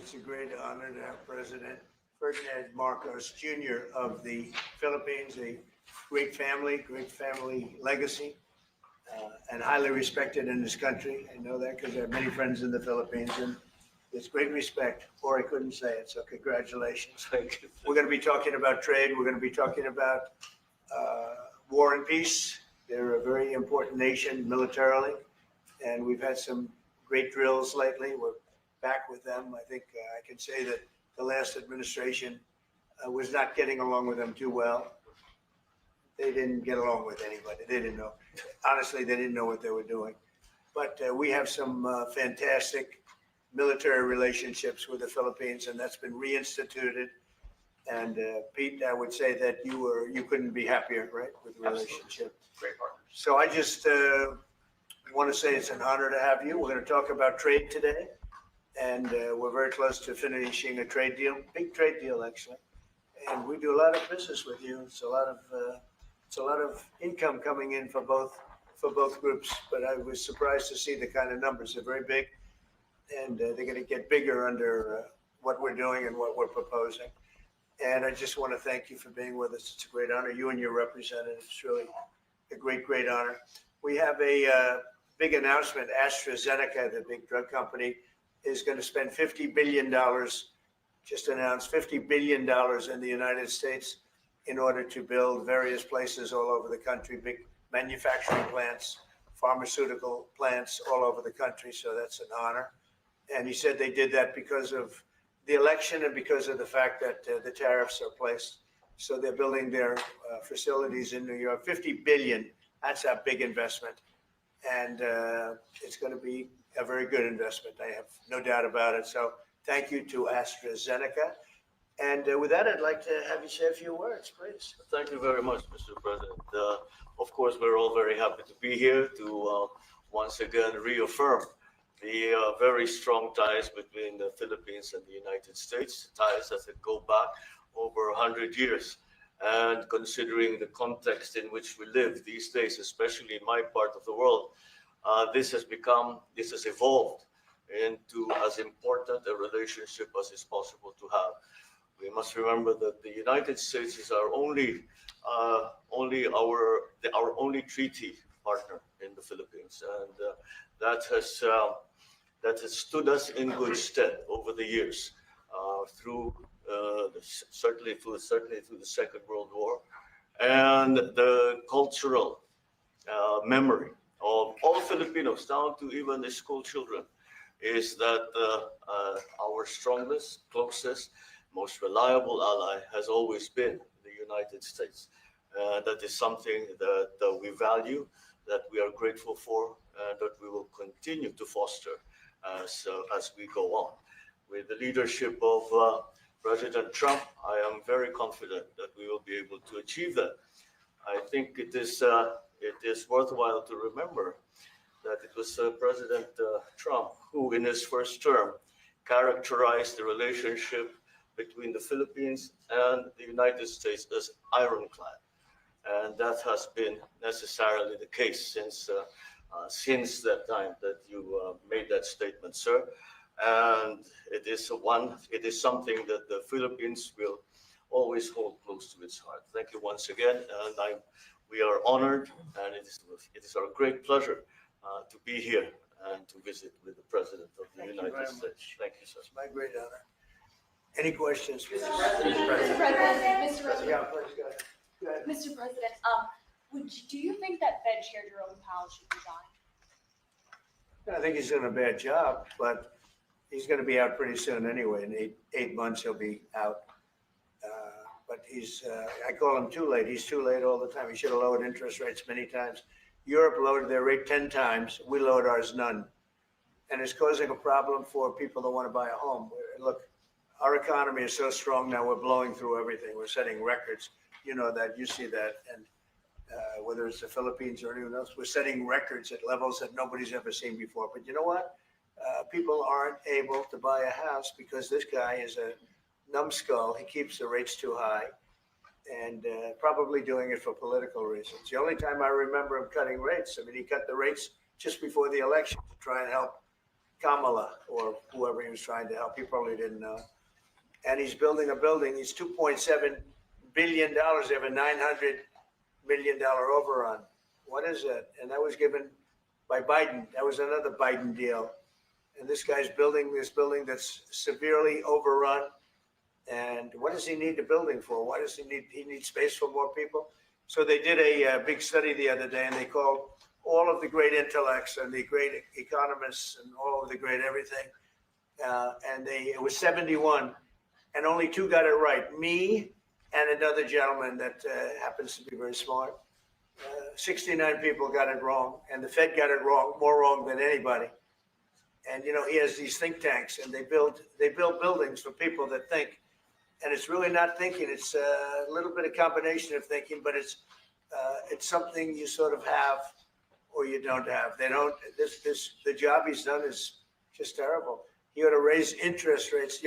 It's a great honor to have President Ferdinand Marcos Jr. of the Philippines, a great family legacy, and highly respected in this country. I know that because I have many friends in the Philippines, and there's great respect, or I couldn't say it, so congratulations. We're going to be talking about trade. We're going to be talking about war and peace. They're a very important nation militarily, and we've had some great drills lately. We're back with them. I think I can say that the last administration was not getting along with them too well. They didn't get along with anybody. They didn't know. Honestly, they didn't know what they were doing. But we have some fantastic military relationships with the Philippines, and that's been reinstituted. And Pete, I would say that you couldn't be happier, right, with the relationship. Great partners. So I just want to say it's an honor to have you. We're going to talk about trade today, and we're very close to finishing a trade deal, big trade deal actually. And we do a lot of business with you. It's a lot of income coming in for both groups. But I was surprised to see the kind of numbers. They're very big, and they're going to get bigger under what we're doing and what we're proposing. And I just want to thank you for being with us. It's a great honor. You and your representative. It's really a great honor. We have a big announcement. AstraZeneca, the big drug company, is going to spend $50 billion, just announced $50 billion in the United States in order to build various places all over the country, big manufacturing plants, pharmaceutical plants all over the country. So that's an honor. And he said they did that because of the election and because of the fact that the tariffs are placed. So they're building their facilities in New York. 50 billion, that's a big investment. And it's going to be a very good investment. I have no doubt about it. So thank you to AstraZeneca. And with that, I'd like to have you say a few words, please. Thank you very much, Mr. President. Of course, we're all very happy to be here to once again reaffirm the very strong ties between the Philippines and the United States, ties that go back over 100 years. And considering the context in which we live these days, especially in my part of the world, this has evolved into as important a relationship as is possible to have. We must remember that the United States is our only treaty partner in the Philippines, and that has stood us in good stead over the years, certainly through the Second World War, and the cultural memory of all Filipinos, down to even the school children, is that our strongest, closest, most reliable ally has always been the United States. That is something that we value, that we are grateful for, and that we will continue to foster as we go on. With the leadership of President Trump, I am very confident that we will be able to achieve that. I think it is worthwhile to remember that it was President Trump who, in his first term, characterized the relationship between the Philippines and the United States as ironclad. And that has been necessarily the case since that time that you made that statement, sir. And it is something that the Philippines will always hold close to its heart. Thank you once again, and we are honored, and it is our great pleasure to be here and to visit with the President of the United States. Thank you, sir. It's my great honor. Any questions? Mr. President, Yeah, please go ahead. Go ahead. Mr. President, do you think that Fed Chair Jerome Powell should resign? I think he's doing a bad job, but he's going to be out pretty soon anyway. In eight months, he'll be out. But I call him too late. He's too late all the time. He should have lowered interest rates many times. Europe lowered their rate 10 times. We lowered ours none. And it's causing a problem for people that want to buy a home. Look, our economy is so strong now, we're blowing through everything. We're setting records. You know that, you see that. And whether it's the Philippines or anyone else, we're setting records at levels that nobody's ever seen before. But you know what? People aren't able to buy a house because this guy is a numbskull. He keeps the rates too high, and probably doing it for political reasons. The only time I remember him cutting rates, I mean, he cut the rates just before the election to try and help Kamala or whoever he was trying to help. He probably didn't know. And he's building a building. He's $2.7 billion. They have a $900 million overrun. What is that? And that was given by Biden. That was another Biden deal. And this guy's building this building that's severely overrun. And what does he need the building for? Why does he need space for more people? So they did a big study the other day, and they called all of the great intellects and the great economists and all of the great everything. And it was 71, and only 2 got it right. Me and another gentleman that happens to be very smart. 69 people got it wrong, and the Fed got it wrong, more wrong than anybody. And he has these think tanks, and they build buildings for people that think. And it's really not thinking. It's a little bit of combination of thinking, but it's something you sort of have or you don't have. They don't. The job he's done is just terrible. He ought to raise interest rates.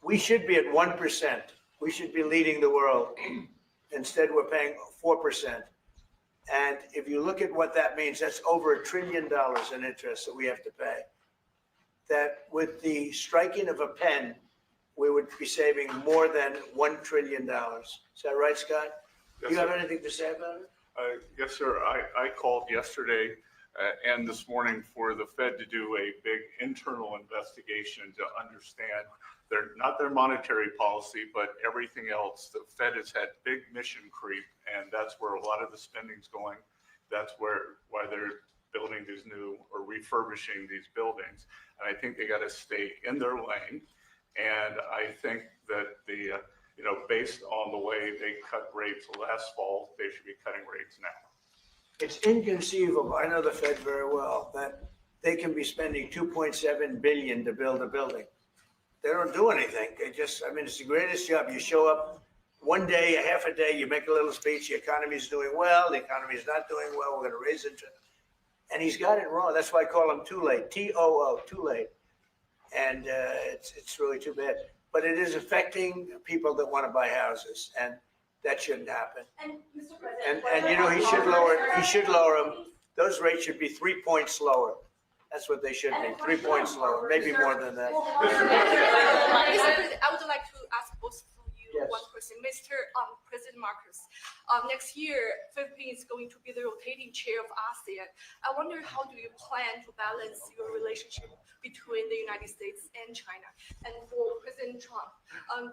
We should be at 1%. We should be leading the world. Instead, we're paying 4%. And if you look at what that means, that's over $1 trillion in interest that we have to pay. That with the striking of a pen, we would be saving more than $1 trillion. Is that right, Scott? Yes, Do you have sir. anything to say about it? Yes, sir. I called yesterday and this morning for the Fed to do a big internal investigation to understand not their monetary policy, but everything else. The Fed has had big mission creep, and that's where a lot of the spending's going. That's why they're building these new or refurbishing these buildings. And I think they got to stay in their lane. And I think that based on the way they cut rates last fall, they should be cutting rates now. It's inconceivable. I know the Fed very well, that they can be spending $2.7 billion to build a building. They don't do anything. It's the greatest job. You show up one day, a half a day, you make a little speech, the economy's doing well, the economy's not doing well, we're going to raise interest. And he's got it wrong. That's why I call him too late, T-O-O, too late. And it's really too bad. But it is affecting people that want to buy houses, and that shouldn't happen. And Mr. President, And he should lower them. Those rates should be 3 points lower. That's what they should be, 3 points lower, maybe more than that. Mr. President, I would like to ask both of you Yes. one question. Mr. President Marcos, next year, Philippines is going to be the rotating chair of ASEAN. I wonder, how do you plan to balance your relationship between the United States and China? And for President Trump,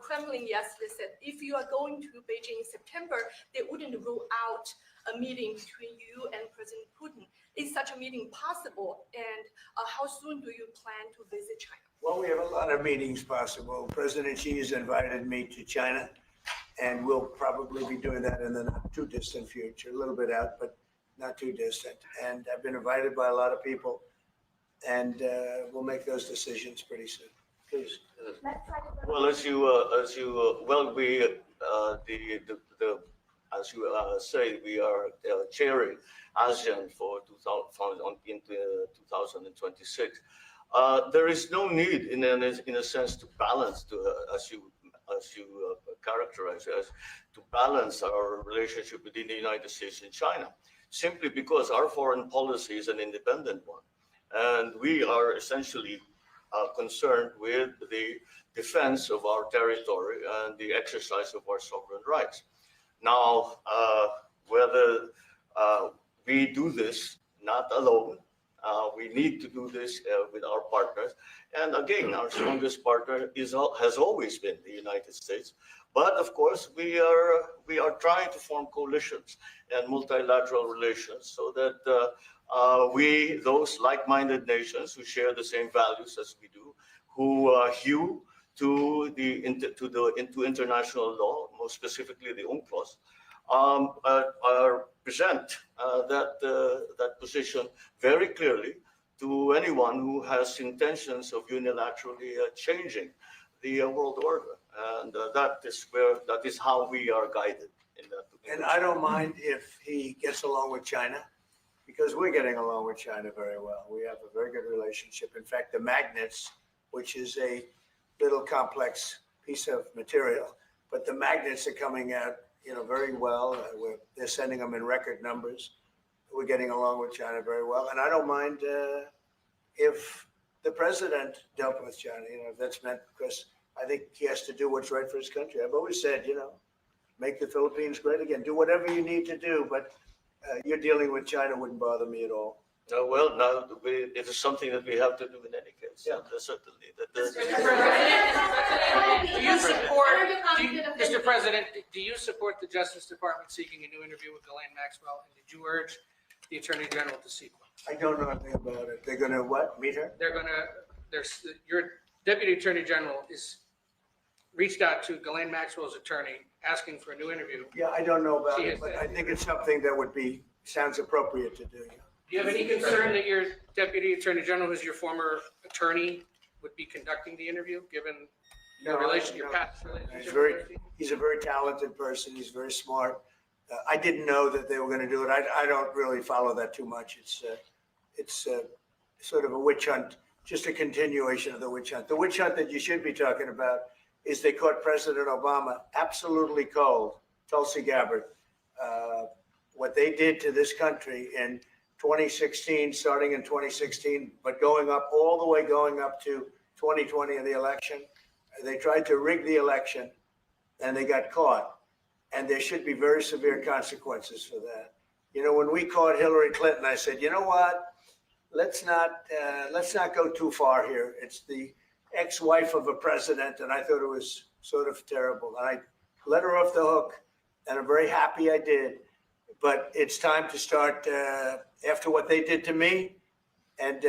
Kremlin yesterday said if you are going to Beijing in September, they wouldn't rule out a meeting between you and President Putin. Is such a meeting possible? And how soon do you plan to visit China? Well, we have a lot of meetings possible. President Xi has invited me to China, and we'll probably be doing that in the not too distant future, a little bit out, but not too distant. And I've been invited by a lot of people, and we'll make those decisions pretty soon. Please. Well, as you say, we are chairing ASEAN for 2026. There is no need, in a sense, to balance, as you characterize it, as to balance our relationship within the United States and China, simply because our foreign policy is an independent one, and we are essentially concerned with the defense of our territory and the exercise of our sovereign rights. Now, whether we do this not alone, we need to do this with our partners. And again, our strongest partner has always been the United States. But of course, we are trying to form coalitions and multilateral relations so that those like-minded nations who share the same values as we do, who hew to international law, most specifically the UNCLOS, present that position very clearly to anyone who has intentions of unilaterally changing the world order, and that is how we are guided in that. And I don't mind if he gets along with China, because we're getting along with China very well. We have a very good relationship. In fact, the magnets, which is a little complex piece of material, but the magnets are coming out, very well. They're sending them in record numbers. We're getting along with China very well, and I don't mind if the president dealt with China, that's meant because I think he has to do what's right for his country. I've always said, make the Philippines great again. Do whatever you need to do, but you're dealing with China wouldn't bother me at all. Well, now it is something that we have to do in any case. Yeah. Certainly. Mr. President, do you support the Justice Department seeking a new interview with Ghislaine Maxwell? And did you urge the Attorney General to seek one? I don't know anything about it. They're going to what? Meet her? Your Deputy Attorney General is reached out to Ghislaine Maxwell's attorney asking for a new interview. Yeah, I don't know about She it, has but said- I think it's something that sounds appropriate to do. Do you have any concern that your Deputy Attorney General, who's your former attorney, would be conducting the interview, given your past relationship? He's a very talented person. He's very smart. I didn't know that they were going to do it. I don't really follow that too much. It's sort of a witch hunt, just a continuation of the witch hunt. The witch hunt that you should be talking about is they caught President Obama absolutely cold, Tulsi Gabbard. What they did to this country in 2016, starting in 2016, but going up to 2020 in the election. They tried to rig the election and they got caught. And there should be very severe consequences for that. When we caught Hillary Clinton, I said, you know what? Let's not go too far here. It's the ex-wife of a president, and I thought it was sort of terrible. And I let her off the hook, and I'm very happy I did. But it's time to start after what they did to me, and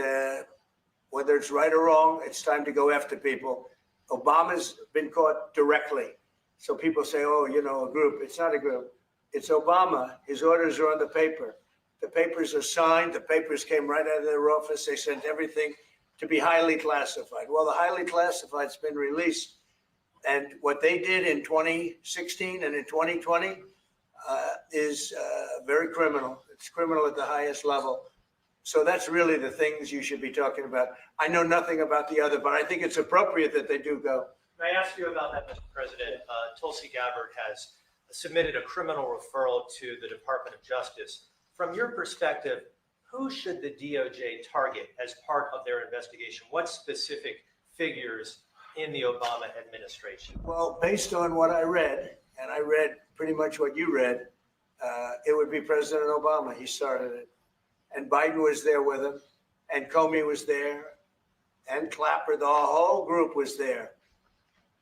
whether it's right or wrong, it's time to go after people. Obama's been caught directly. So people say, oh, a group. It's not a group. It's Obama. His orders are on the paper. The papers are signed. The papers came right out of their office. They sent everything to be highly classified. Well, the highly classified's been released. And what they did in 2016 and in 2020 is very criminal. It's criminal at the highest level. So that's really the things you should be talking about. I know nothing about the other, but I think it's appropriate that they do go. May I ask you about that, Mr. President? Tulsi Gabbard has submitted a criminal referral to the Department of Justice. From your perspective, who should the DOJ target as part of their investigation? What specific figures in the Obama administration? Well, based on what I read, and I read pretty much what you read, it would be President Obama. He started it. And Biden was there with him, and Comey was there, and Clapper, the whole group was there.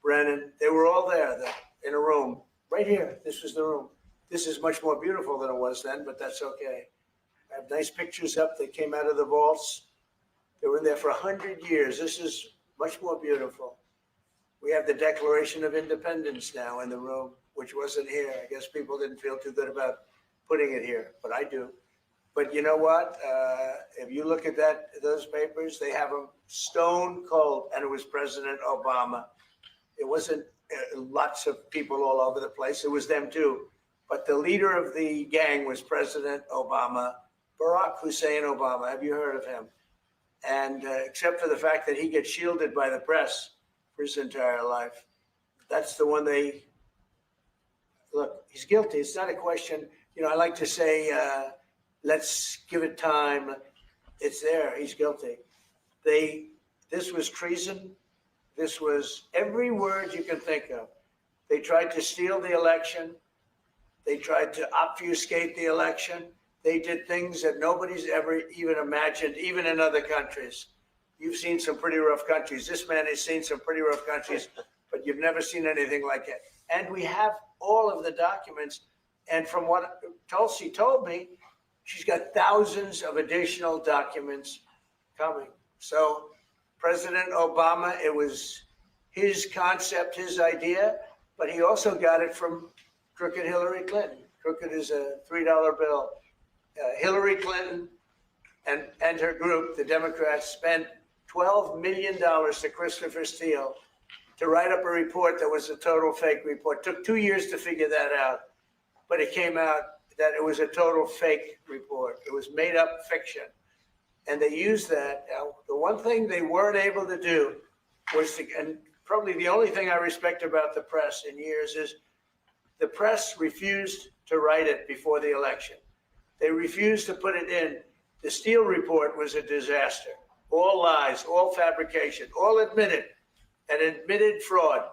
Brennan, they were all there in a room, right here. This was the room. This is much more beautiful than it was then, but that's okay. I have nice pictures up. They came out of the vaults. They were in there for 100 years. This is much more beautiful. We have the Declaration of Independence now in the room, which wasn't here. I guess people didn't feel too good about putting it here, but I do. But you know what? If you look at those papers, they have them stone cold, and it was President Obama. It wasn't lots of people all over the place. It was them too. But the leader of the gang was President Obama, Barack Hussein Obama. Have you heard of him? And except for the fact that he gets shielded by the press for his entire life, that's the one look, he's guilty. It's not a question. I like to say, let's give it time. It's there. He's guilty. This was treason. This was every word you can think of. They tried to steal the election. They tried to obfuscate the election. They did things that nobody's ever even imagined, even in other countries. You've seen some pretty rough countries. This man has seen some pretty rough countries, but you've never seen anything like it. And we have all of the documents. And from what Tulsi told me, she's got thousands of additional documents coming. So President Obama, it was his concept, his idea, but he also got it from crooked Hillary Clinton. Crooked is a $3 bill. Hillary Clinton and her group, the Democrats, spent $12 million to Christopher Steele to write up a report that was a total fake report. Took 2 years to figure that out, but it came out that it was a total fake report. It was made up fiction. And they used that. Now, the one thing they weren't able to do was and probably the only thing I respect about the press in years is the press refused to write it before the election. They refused to put it in. The Steele report was a disaster. all lies, all fabrication, all admitted, and admitted fraud.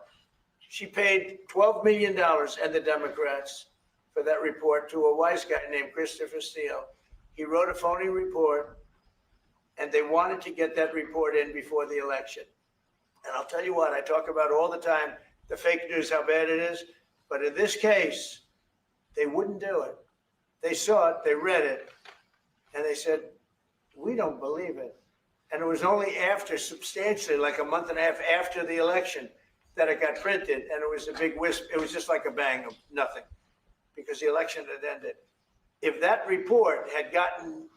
She paid $12 million and the Democrats for that report to a wise guy named Christopher Steele. He wrote a phony report, and they wanted to get that report in before the election. And I'll tell you what, I talk about all the time, the fake news, how bad it is. But in this case, they wouldn't do it. They saw it, they read it, and they said, we don't believe it. And it was only after, substantially, like a month and a half after the election, that it got printed, and it was a big wisp. It was just like a bang of nothing, because the election had ended. If that report had gotten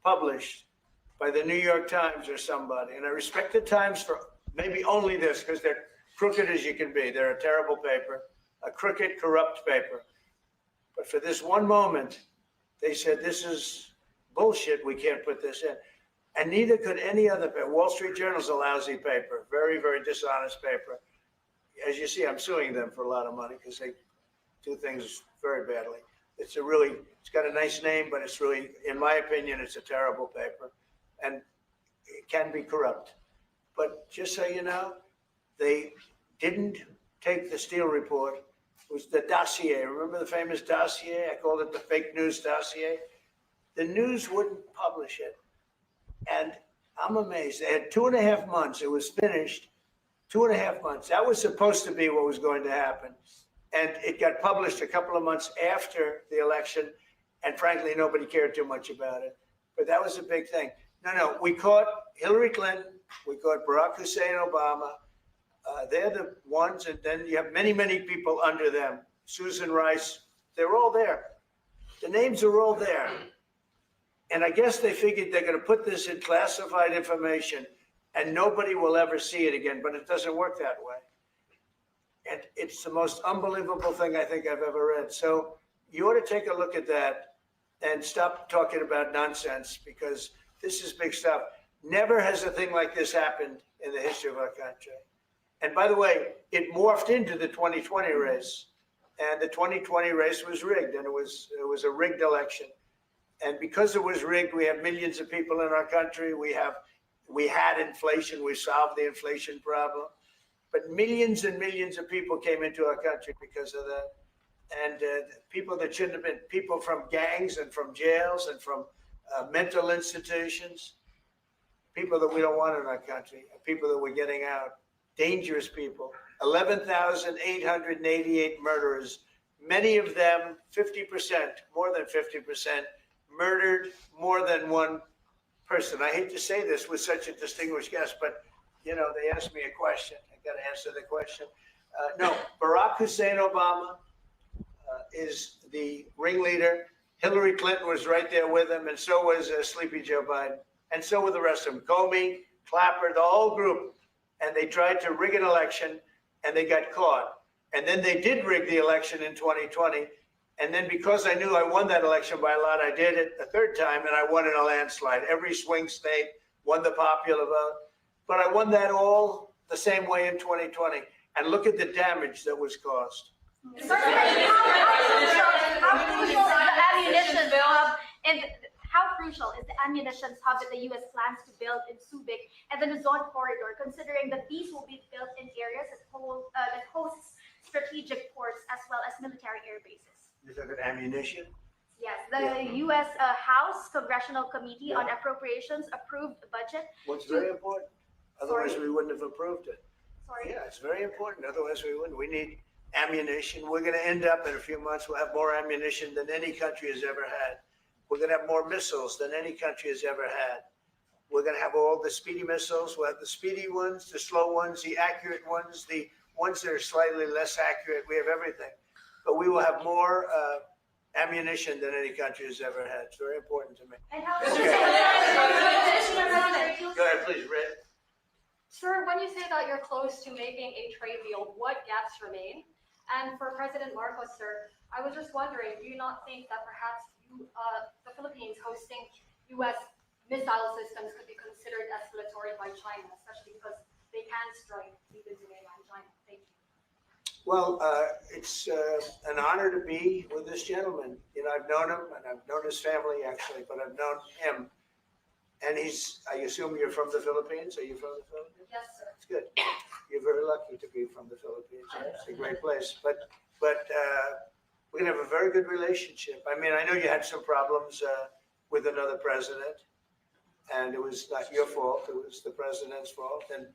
published by the New York Times or somebody, and I respect the Times for maybe only this, because they're crooked as you can be. They're a terrible paper, a crooked, corrupt paper. But for this one moment, they said, this is bullshit, we can't put this in. And neither could any other paper. Wall Street Journal's a lousy paper, very, very dishonest paper. As you see, I'm suing them for a lot of money because they do things very badly. It's got a nice name, but it's really, in my opinion, it's a terrible paper. And it can be corrupt. But just so you know, they didn't take the Steele report. It was the dossier. Remember the famous dossier? I called it the fake news dossier. The news wouldn't publish it. And I'm amazed. They had 2.5 months. It was finished. 2.5 months. That was supposed to be what was going to happen. And it got published a couple of months after the election. And frankly, nobody cared too much about it. But that was a big thing. No, we caught Hillary Clinton. We caught Barack Hussein Obama. They're the ones. And then you have many, many people under them. Susan Rice. They're all there. The names are all there. And I guess they figured they're going to put this in classified information and nobody will ever see it again, but it doesn't work that way. And it's the most unbelievable thing I think I've ever read. So you ought to take a look at that and stop talking about nonsense, because this is big stuff. Never has a thing like this happened in the history of our country. And by the way, it morphed into the 2020 race. And the 2020 race was rigged, and it was a rigged election. And because it was rigged, we have millions of people in our country. We had inflation. We solved the inflation problem. But millions and millions of people came into our country because of that. And people that shouldn't have been, people from gangs and from jails and from mental institutions, people that we don't want in our country, people that we're getting out, dangerous people. 11,888 murderers, many of them 50%, more than 50%, murdered more than one person. I hate to say this with such a distinguished guest, but they asked me a question. I got to answer the question. No, Barack Hussein Obama is the ringleader. Hillary Clinton was right there with him, and so was Sleepy Joe Biden, and so were the rest of them. Comey, Clapper, the whole group. And they tried to rig an election, and they got caught. And then they did rig the election in 2020. And then because I knew I won that election by a lot, I did it a third time, and I won in a landslide. Every swing state won the popular vote. But I won that all the same way in 2020. And look at the damage that was caused. How crucial is the ammunition hub that the U.S. plans to build in Subic and the Luzon corridor, considering that these will be built in areas that hosts strategic ports as well as military air bases? You're talking ammunition? Yes, the U.S. House Congressional Committee on Appropriations approved the budget. What's very important. Otherwise, we wouldn't have approved it. Sorry. Yeah, it's very important. Otherwise, we wouldn't. We need ammunition. We're going to end up in a few months, we'll have more ammunition than any country has ever had. We're going to have more missiles than any country has ever had. We're going to have all the speedy missiles. We'll have the speedy ones, the slow ones, the accurate ones, the ones that are slightly less accurate. We have everything. But we will have more ammunition than any country has ever had. It's very important to me. And how Go ahead, please, Red. Sir, when you say that you're close to making a trade deal, what gaps remain? And for President Marcos, sir, I was just wondering, do you not think that perhaps the Philippines hosting U.S. missile systems could be considered escalatory by China, especially because they can strike even to mainland China? Thank you. Well, it's an honor to be with this gentleman. I've known him, and I've known his family, actually, but I've known him And I assume you're from the Philippines? Are you from the Philippines? Yes, sir. That's good. You're very lucky to be from the Philippines. It's a great place. But we're gonna have a very good relationship. I mean, I know you had some problems with another president, and it was not your fault. It was the president's fault, and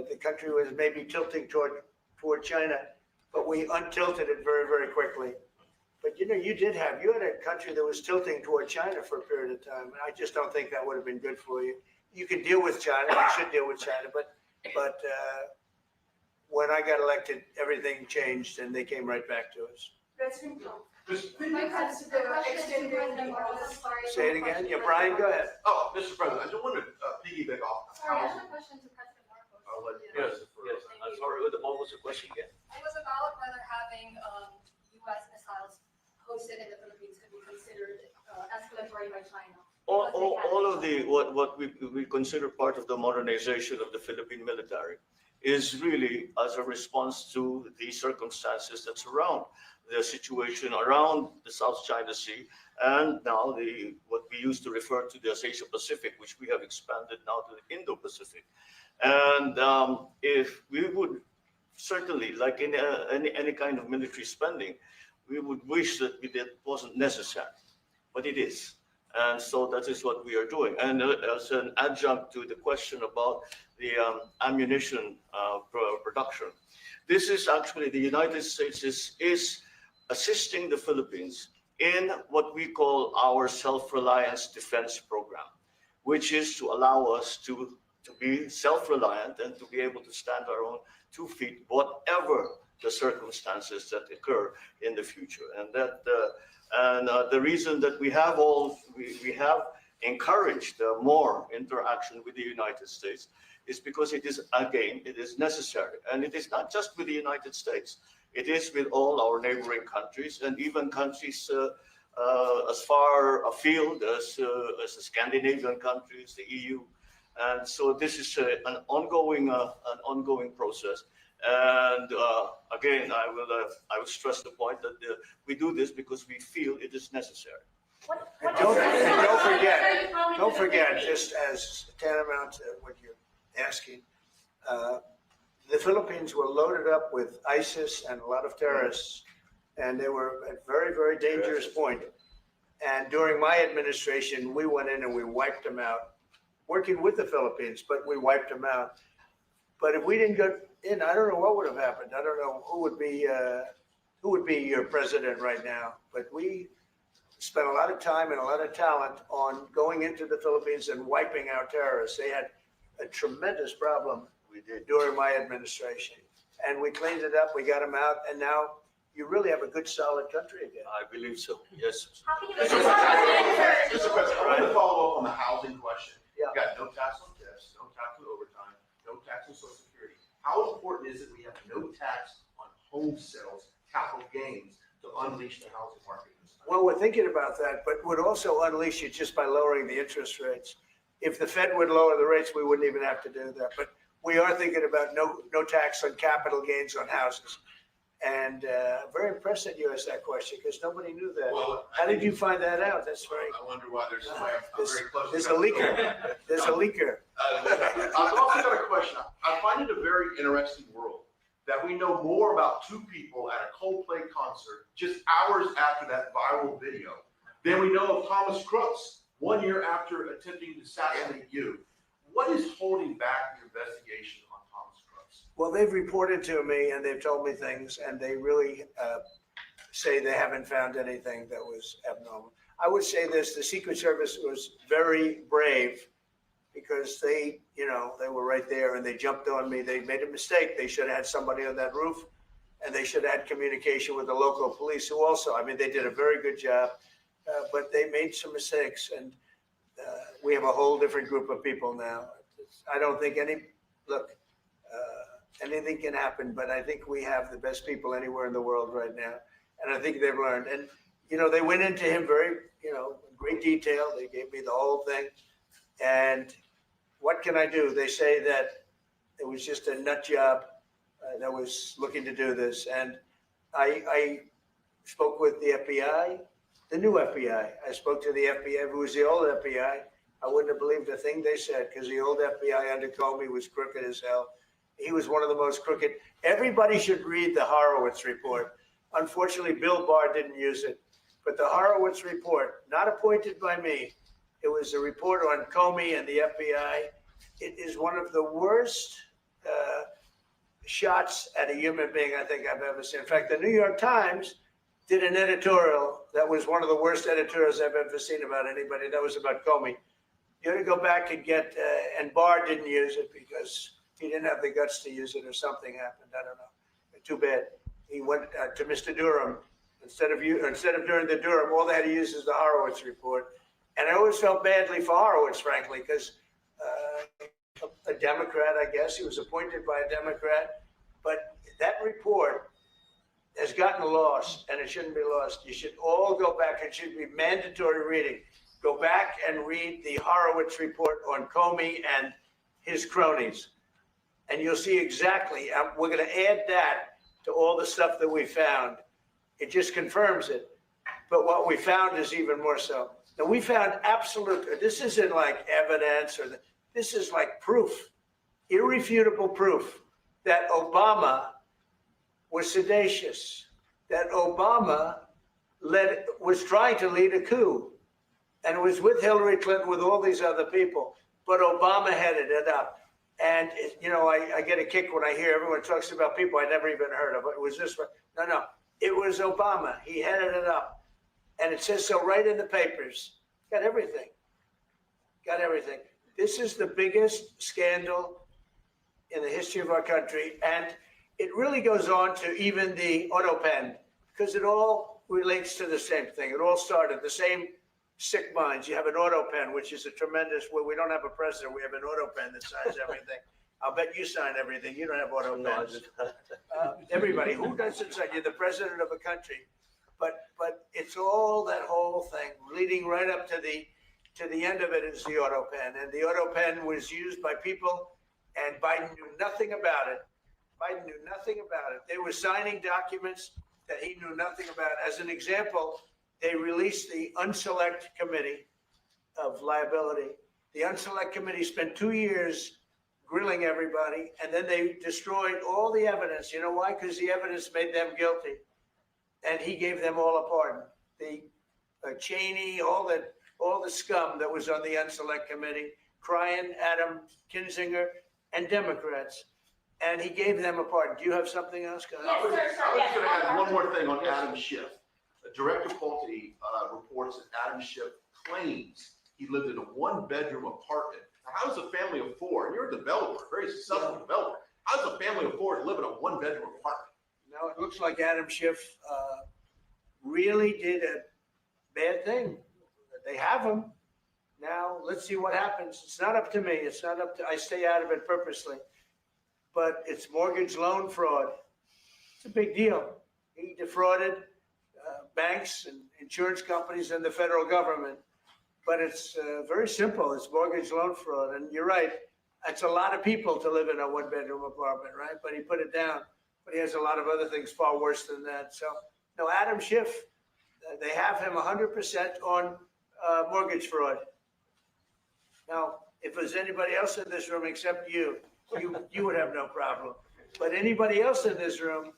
the country was maybe tilting toward China, but we untilted it very, very quickly. But you had a country that was tilting toward China for a period of time, and I just don't think that would have been good for you. You can deal with China, you should deal with China, but when I got elected, everything changed and they came right back to us. President Trump. My question to President Marcos, sorry. Say it again. Yeah, Brian, go ahead. Oh, Mr. President, I just wanted to piggyback off Sorry, I housing. have a question to President Marcos. I'll let you Yes, answer yes. first. I'm sorry, what was the question again? It was about whether having U.S. missiles hosted in the Philippines could be considered escalatory by China. All of what we consider part of the modernization of the Philippine military is really as a response to the circumstances that surround the situation around the South China Sea and now what we used to refer to as Asia Pacific, which we have expanded now to the Indo-Pacific. And if we would certainly, like in any kind of military spending, we would wish that it wasn't necessary, but it is. And so that is what we are doing. And as an adjunct to the question about the ammunition production, this is actually the United States is assisting the Philippines in what we call our self-reliance defense program, which is to allow us to be self-reliant and to be able to stand our own 2 feet, whatever the circumstances that occur in the future. And the reason that we have encouraged more interaction with the United States is because it is necessary. And it is not just with the United States. It is with all our neighboring countries and even countries as far afield as the Scandinavian countries, the EU. And so this is an ongoing process. And again, I will stress the point that we do this because we feel it is necessary. And don't forget, just as tantamount to what you're asking, the Philippines were loaded up with ISIS and a lot of terrorists, and they were at a very, very dangerous point. And during my administration, we went in and we wiped them out, working with the Philippines, but we wiped them out. But if we didn't go in, I don't know what would have happened. I don't know who would be your president right now. But we spent a lot of time and a lot of talent on going into the Philippines and wiping out terrorists. They had a tremendous problem during my administration, and we cleaned it up. We got them out, and now you really have a good, solid country again. I believe so. Yes. How can you Mr. President, I want to follow up on the housing question. Yeah. You've got no tax on tips, no tax on overtime, no tax on Social Security. How important is it we have no tax on home sales, capital gains, to unleash the housing market? Well, we're thinking about that, but would also unleash it just by lowering the interest rates. If the Fed would lower the rates, we wouldn't even have to do that. But we are thinking about no tax on capital gains on houses. And very impressed that you asked that question because nobody knew that. Well, How did you find that out? That's very. I wonder why there's somebody I'm very close to. There's a leaker. There's a leaker. I've also got a question. I find it a very interesting world that we know more about two people at a Coldplay concert just hours after that viral video than we know of Thomas Crooks 1 year after attempting to assassinate you. What is holding back the investigation on Thomas Crooks? Well, they've reported to me and they've told me things, and they really say they haven't found anything that was abnormal. I would say this: the Secret Service was very brave because they were right there and they jumped on me. They made a mistake. They should have had somebody on that roof, and they should have had communication with the local police, who also, they did a very good job, but they made some mistakes, and we have a whole different group of people now. I don't think anything can happen, but I think we have the best people anywhere in the world right now, and I think they've learned. And they went into him very, in great detail. They gave me the whole thing, and what can I do? They say that it was just a nut job that was looking to do this, and I spoke with the FBI, the new FBI. I spoke to the FBI, who was the old FBI, I wouldn't have believed a thing they said because the old FBI under Comey was crooked as hell. He was one of the most crooked. Everybody should read the Horowitz report. Unfortunately, Bill Barr didn't use it. But the Horowitz report, not appointed by me, it was a report on Comey and the FBI. It is one of the worst shots at a human being I think I've ever seen. In fact, the New York Times did an editorial that was one of the worst editorials I've ever seen about anybody. That was about Comey. You ought to go back and get, and Barr didn't use it because he didn't have the guts to use it or something happened. I don't know. Too bad. He went to Mr. Durham. Instead of doing the Durham, all they had to use is the Horowitz report. And I always felt badly for Horowitz, frankly, because a Democrat, I guess, he was appointed by a Democrat. But that report has gotten lost, and it shouldn't be lost. You should all go back. It should be mandatory reading. Go back and read the Horowitz report on Comey and his cronies. And you'll see exactly, we're going to add that to all the stuff that we found. It just confirms it. But what we found is even more so. Now, we found absolute, this isn't like evidence, this is like proof, irrefutable proof that Obama was seditious, that Obama was trying to lead a coup and was with Hillary Clinton, with all these other people, but Obama headed it up. And, you know, I get a kick when I hear everyone talks about people I never even heard of. It was this one. No, it was Obama. He headed it up. And it says so right in the papers. Got everything. Got everything. This is the biggest scandal in the history of our country. And it really goes on to even the auto pen, because it all relates to the same thing. It all started the same sick minds. You have an auto pen, which is a tremendous, well, we don't have a president. We have an auto pen that signs everything. I'll bet you sign everything. You don't have auto pens. Everybody, who doesn't sign? You're the president of a country. But it's all that whole thing leading right up to the end of it is the auto pen. And the auto pen was used by people, and Biden knew nothing about it. Biden knew nothing about it. They were signing documents that he knew nothing about. As an example, they released the Unselect Committee of Liability. The Unselect Committee spent 2 years grilling everybody, and then they destroyed all the evidence. You know why? Because the evidence made them guilty. And he gave them all a pardon. The Cheney, all the scum that was on the Unselect Committee, Cryan, Adam Kinzinger, and Democrats. And he gave them a pardon. Do you have something else? Yes, I was sir, going to yes. add one more thing on Adam Schiff. Director Pulte reports that Adam Schiff claims he lived in a one-bedroom apartment. Now, how does a family of four, and you're a developer, very successful developer, how does a family of four live in a one-bedroom apartment? Now, it looks like Adam Schiff really did a bad thing. They have him. Now, let's see what happens. It's not up to me. It's not up to, I stay out of it purposely. But it's mortgage loan fraud. It's a big deal. He defrauded banks and insurance companies and the federal government. But it's very simple. It's mortgage loan fraud. And you're right. It's a lot of people to live in a one-bedroom apartment, right? But he put it down. But he has a lot of other things far worse than that. So, no, Adam Schiff, they have him 100% on mortgage fraud. Now, if there's anybody else in this room except you would have no problem. But anybody else in this room,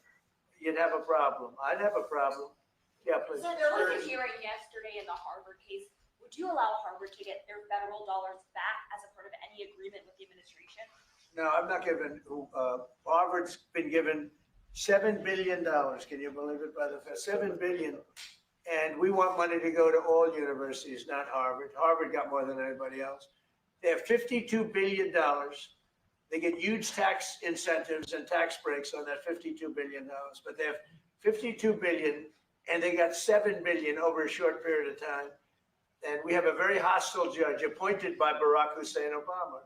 you'd have a problem. I'd have a problem. Yeah, please. So there was a hearing yesterday in the Harvard case. Would you allow Harvard to get their federal dollars back as a part of any agreement with the administration? No, I'm not giving, Harvard's been given $7 billion. Can you believe it, by the Fed? $7 billion. And we want money to go to all universities, not Harvard. Harvard got more than anybody else. They have $52 billion. They get huge tax incentives and tax breaks on that $52 billion. But they have $52 billion, and they got $7 billion over a short period of time. And we have a very hostile judge appointed by Barack Hussein Obama,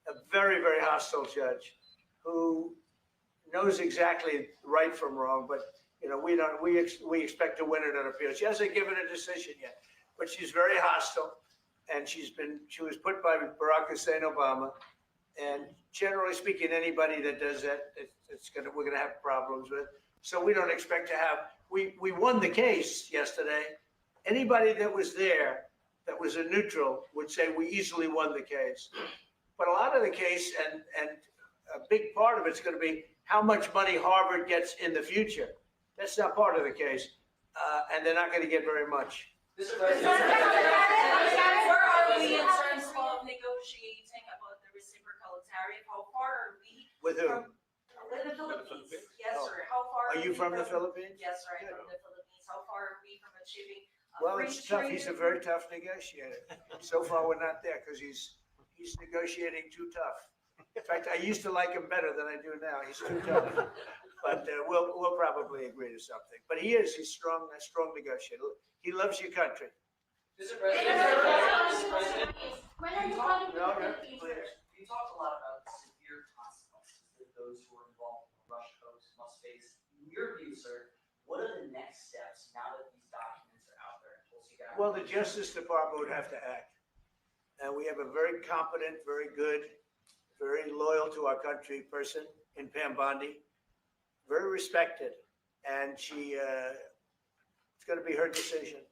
a very, very hostile judge who knows exactly right from wrong. But you know, we expect to win it on appeal. She hasn't given a decision yet, but she's very hostile, and she was put by Barack Hussein Obama. And generally speaking, anybody that does that, we're gonna have problems with. So we don't expect to have. We won the case yesterday. Anybody that was there that was a neutral would say we easily won the case. But a lot of the case and a big part of it's going to be how much money Harvard gets in the future. That's not part of the case. And they're not going to get very much. Mr. President, where are we in terms of negotiating about the reciprocal tariff? How far are we? With who? With the Philippines. Yes, Oh. sir. How far Are you we from the Philippines? Yes, sir. I'm Good. from the Philippines. How far are we from achieving? Well, it's tough. He's a very tough negotiator. So far, we're not there because he's negotiating too tough. In fact, I used to like him better than I do now. He's too tough. But we'll probably agree to something. But he's strong, a strong negotiator. He loves your country. Mr. President, Mr. President, When are you coming to the No, Philippines, sir? please. you talked a lot about severe consequences that those who are involved in the Russia hoax must face. In your view, sir, what are the next steps now that these documents are out there? Well, the Justice Department would have to act. And we have a very competent, very good, very loyal to our country person in Pam Bondi, very respected. And it's going to be her decision.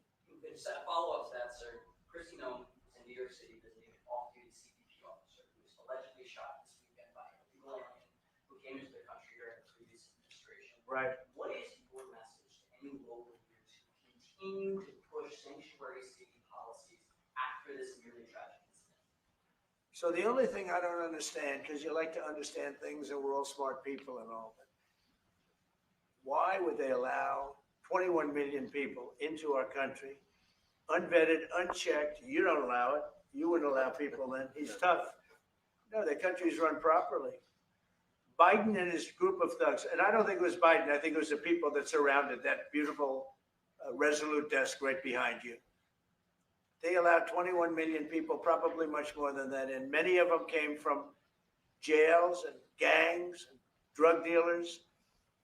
Just a follow-up to that, sir. Christy Nome was in New York City visiting an off-duty CBP officer who was allegedly shot this weekend by an illegal alien who came into the country during the previous administration. Right. What is your message to any local leaders who continue to push sanctuary city policies after this nearly tragic incident? So the only thing I don't understand, because you like to understand things and we're all smart people and all, but why would they allow 21 million people into our country, unvetted, unchecked? You don't allow it. You wouldn't allow people then. He's tough. No, the country's run properly. Biden and his group of thugs, and I don't think it was Biden, I think it was the people that surrounded that beautiful Resolute desk right behind you. They allowed 21 million people, probably much more than that, and many of them came from jails and gangs and drug dealers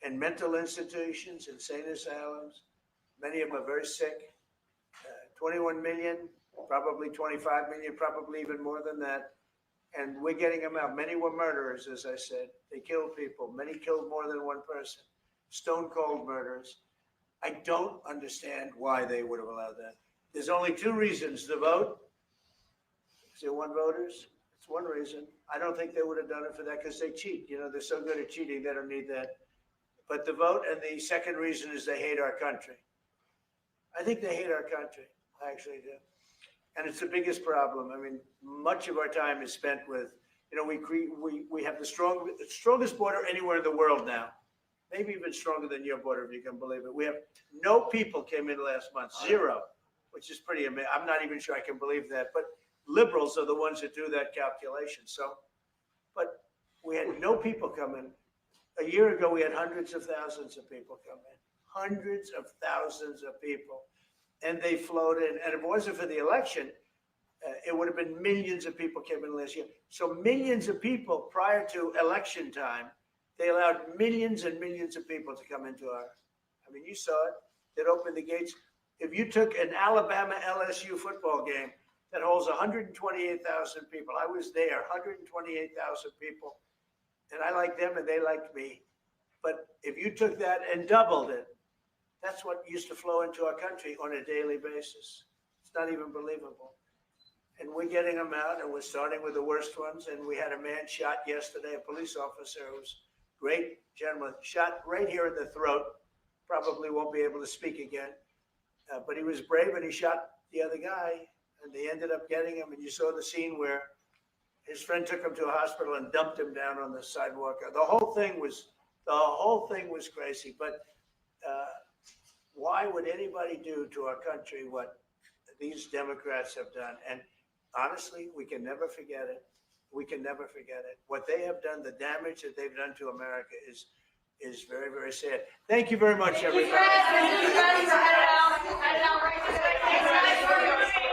and mental institutions, insane asylums. Many of them are very sick. 21 million, probably 25 million, probably even more than that. And we're getting them out. Many were murderers, as I said. They killed people. Many killed more than one person. Stone cold murders. I don't understand why they would have allowed that. There's only two reasons. The vote. Is there one voters? It's one reason. I don't think they would have done it for that because they cheat. You know, they're so good at cheating, they don't need that. But the vote, and the second reason is they hate our country. I think they hate our country. I actually do. And it's the biggest problem. I mean, much of our time is spent with, you know, we have the strongest border anywhere in the world now. Maybe even stronger than your border, if you can believe it. We have no people came in last month, zero, which is pretty amazing. I'm not even sure I can believe that, but liberals are the ones that do that calculation. So, but we had no people come in. A year ago, we had hundreds of thousands of people come in, hundreds of thousands of people. And they flowed in. And if it wasn't for the election, it would have been millions of people came in last year. So millions of people prior to election time, they allowed millions and millions of people to come into our, I mean, you saw it. They'd opened the gates. If you took an Alabama LSU football game that holds 128,000 people, I was there, 128,000 people. And I liked them and they liked me. But if you took that and doubled it, that's what used to flow into our country on a daily basis. It's not even believable. And we're getting them out, and we're starting with the worst ones. And we had a man shot yesterday, a police officer who was a great gentleman, shot right here in the throat. Probably won't be able to speak again. But he was brave, and he shot the other guy, and they ended up getting him. And you saw the scene where his friend took him to a hospital and dumped him down on the sidewalk. The whole thing was crazy. But why would anybody do to our country what these Democrats have done? And honestly, we can never forget it. We can never forget it. What they have done, the damage that they've done to America is very, very sad. Thank you very much, everybody. Thank you, Fred. Thank you, guys. Head out right